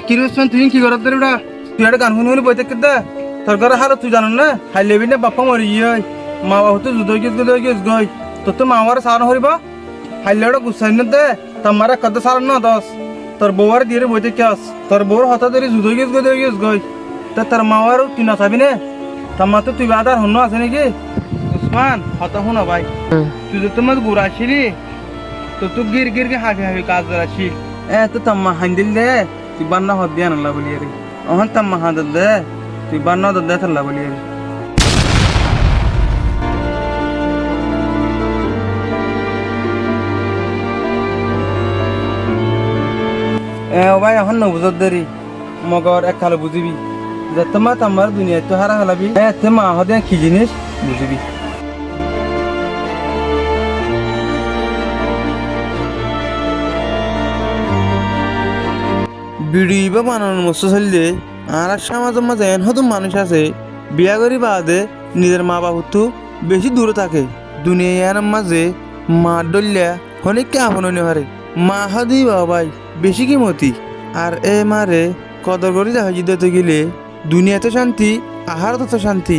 কিরোসমান তুই কি করত রে বেটা তুই একটা গান শুনি বইতে কেদা তোর ঘরে হারো তুই জানো না হাই লেবি না বাপ্পা মরি গিয়ে মা বাবা তো জুদই গেছ গই তোর তো মা আমার সারা হরিবা হাইলে ওটা গুছাই না দে তোমার কত সারা না দশ তোর বউয়ার দিয়ে বইতে কে আস তোর বউর হতা ধরে জুদই গেছ গই তা তোর মা আর তুই না চাবি না তোমার তো তুই বাদার হন্য আছে নাকি উসমান হতা শুনো ভাই তুই তো তোমার গুড় আসিলি তো তুই গির হাফি কাজ আসি তো তম্মা হান্দিল দে তুই বান্না হদ দিয়ে আনলা বলি রে অহন তম্মা হাঁদ দে তুই বান্না দে থাল্লা বলি রে ভাই এখন নবুজত দেরি মগর এক খালো বুঝিবি যে তোমার তোমার দুনিয়া তো হারা হালাবি তে মা হদে কি জিনিস বুঝিবি ভিডিও বা বানানোর মস্ত চললে আর সমাজের মাঝে এন হতো মানুষ আছে বিয়া করি বাদে নিজের মা বাবু বেশি দূরে থাকে দুনিয়ার মাঝে মা ডলিয়া অনেককে আপন হারে মা হাদি বাবাই বেশি কিমতি আর এ মারে কদর করি দেখা দিতে গেলে দুনিয়াতে শান্তি আহার তো শান্তি।